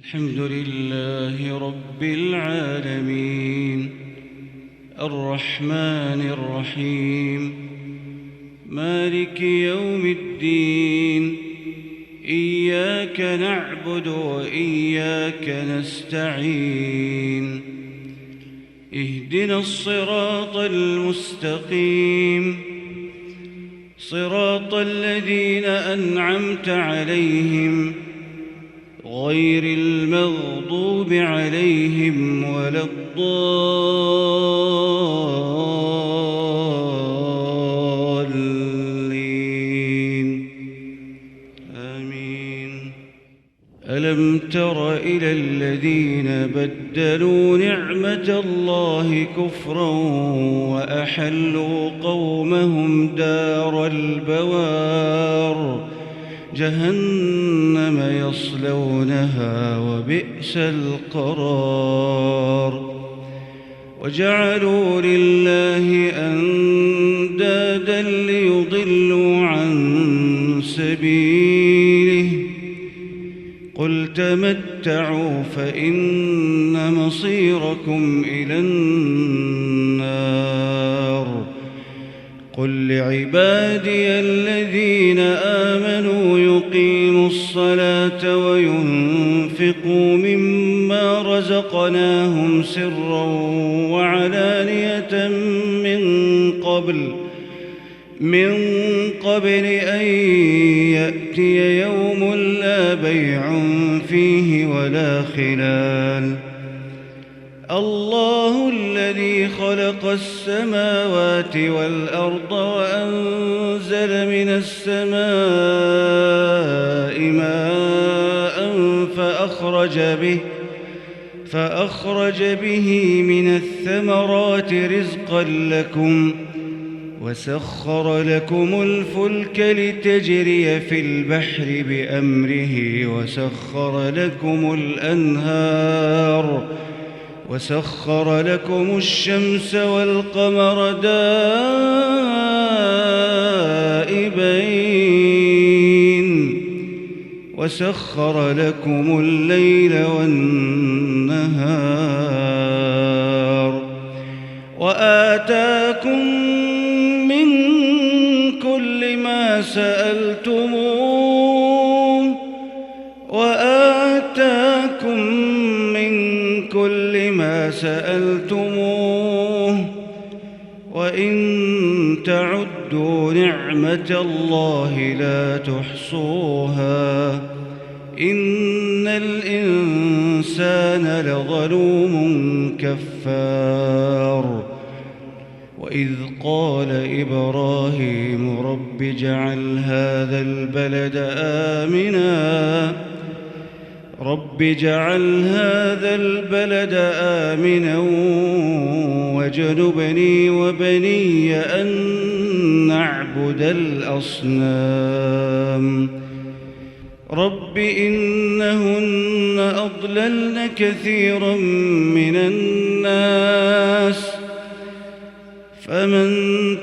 الحمد لله رب العالمين الرحمن الرحيم مالك يوم الدين إياك نعبد وإياك نستعين اهدنا الصراط المستقيم صراط الذين أنعمت عليهم غير المغضوب عليهم ولا الضالين آمين. ألم تر إلى الذين بدلوا نعمة الله كفرا وأحلوا قومهم دار البوار جهنم يصلونها وبئس القرار وجعلوا لله أندادا ليضلوا عن سبيله قل تمتعوا فإن مصيركم إلى النار قل لعبادي الذين آمنوا يقيموا الصلاة وينفقوا مما رزقناهم سرا وعلانية من قبل أن يأتي يوم لا بيع فيه ولا خلال الله الذي خلق السماوات والأرض وأنزل من السماء ماء فأخرج به من الثمرات رزقا لكم وسخر لكم الفلك لتجري في البحر بأمره وسخر لكم الشمس والقمر دائبين وسخر لكم الليل والنهار وآتاكم من كل ما سألتموه وإن تعدوا نعمة الله لا تحصوها إن الإنسان لظلوم كفار وإذ قال إبراهيم رب اجعل هذا البلد آمنا واجنبني وبني أن نعبد الأصنام رب إنهن أضللن كثيرا من الناس فمن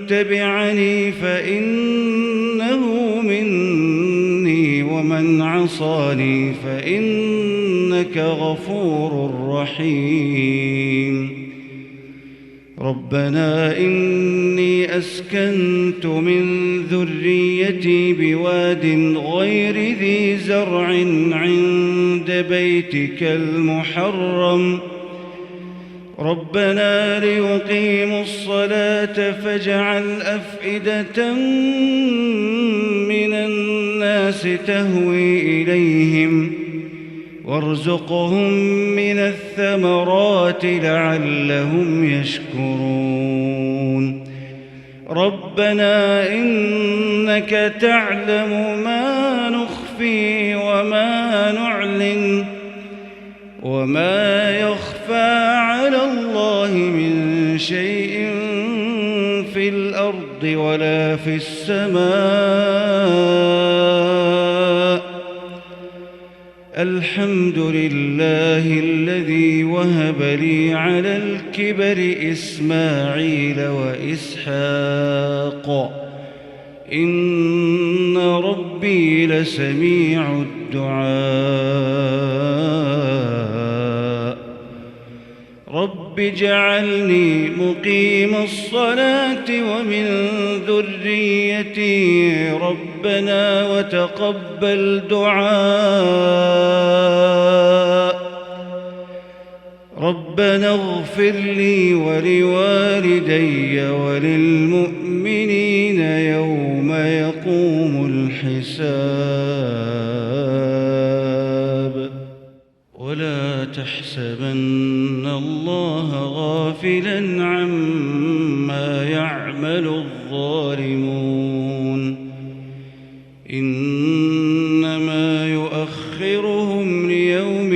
تبعني فإنه مني ومن عصاني فإنك غفور رحيم ربنا إني أسكنت من ذريتي بواد غير ذي زرع عند بيتك المحرم ربنا ليقيموا الصلاة فاجعل أفئدة من الناس تهوي إليهم وارزقهم من الثمرات لعلهم يشكرون ربنا إنك تعلم ما نخفي وما نعلن وما يخفى على الله من شيء في الأرض ولا في السماء الحمد لله الذي وهب لي على الكبر إسماعيل وإسحاق إن ربي لسميع الدعاء رب اجعلني مقيم الصلاة ومن ذريتي ربنا وتقبل دعاء ربنا اغفر لي ولوالدي وللمؤمنين يوم يقوم الحساب ولا تحسبن الله غافلا عما يعمل الظالمون إنما يؤخرهم ليوم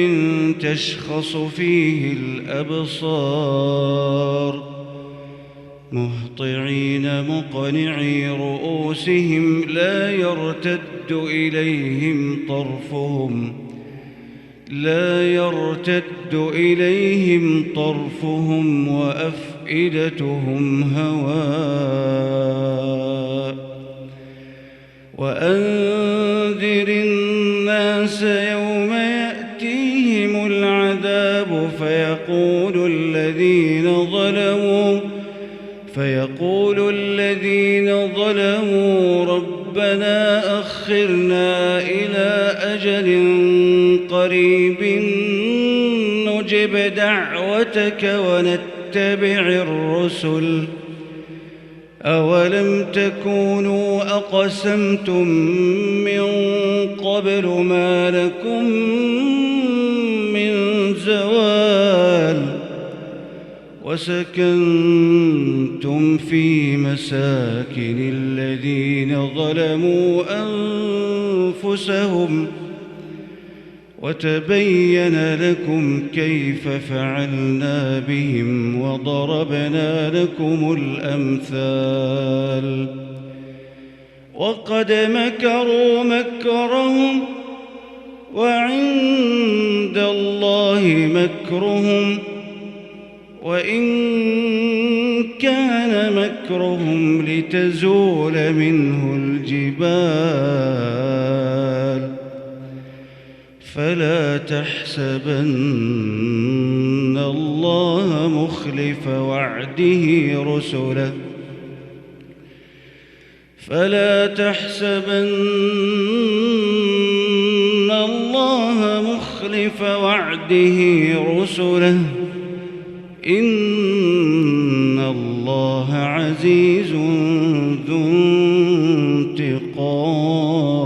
تشخص فيه الأبصار مهطعين مقنعي رؤوسهم لا يرتد إليهم طرفهم وأفئدتهم هواء وأنذر الناس يوم يأتيهم العذاب فيقول الذين ظلموا ربنا أخرنا إلى أجل قريب نجب دعوتك ونتبع الرسل أولم تكونوا أقسمتم من قبل ما لكم من زوال وسكنتم في مساكن الذين ظلموا أنفسهم وتبين لكم كيف فعلنا بهم وضربنا لكم الأمثال وقد مكروا مكرهم وعند الله مكرهم وإن كان مكرهم لتزول منه الجبال فلا تحسبن الله مخلف وعده رسله إن الله عزيز ذو انتقام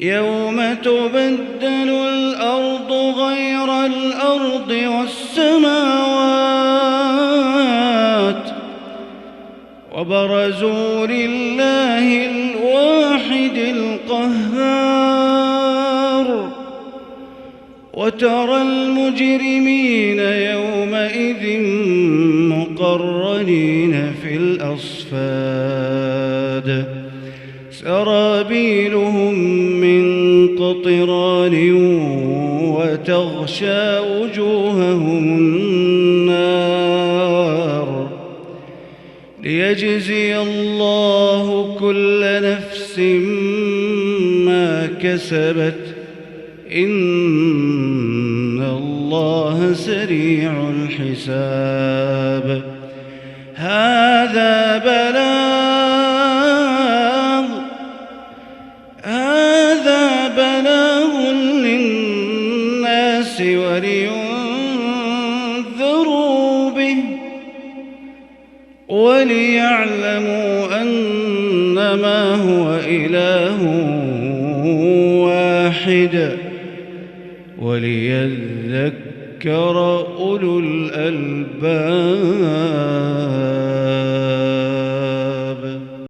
يوم تبدل الأرض غير الأرض والسماوات وبرزوا لله الواحد القهار وترى المجرمين يومئذ مقرنين في الأصفاد سرابيلهم من قطران وتغشى وجوههم النار ليجزي الله كل نفس ما كسبت إن الله سريع الحساب هذا بلاغ للناس ولينذروا به وليعلموا أنما هو إله واحد وليذكر أولو الألباب.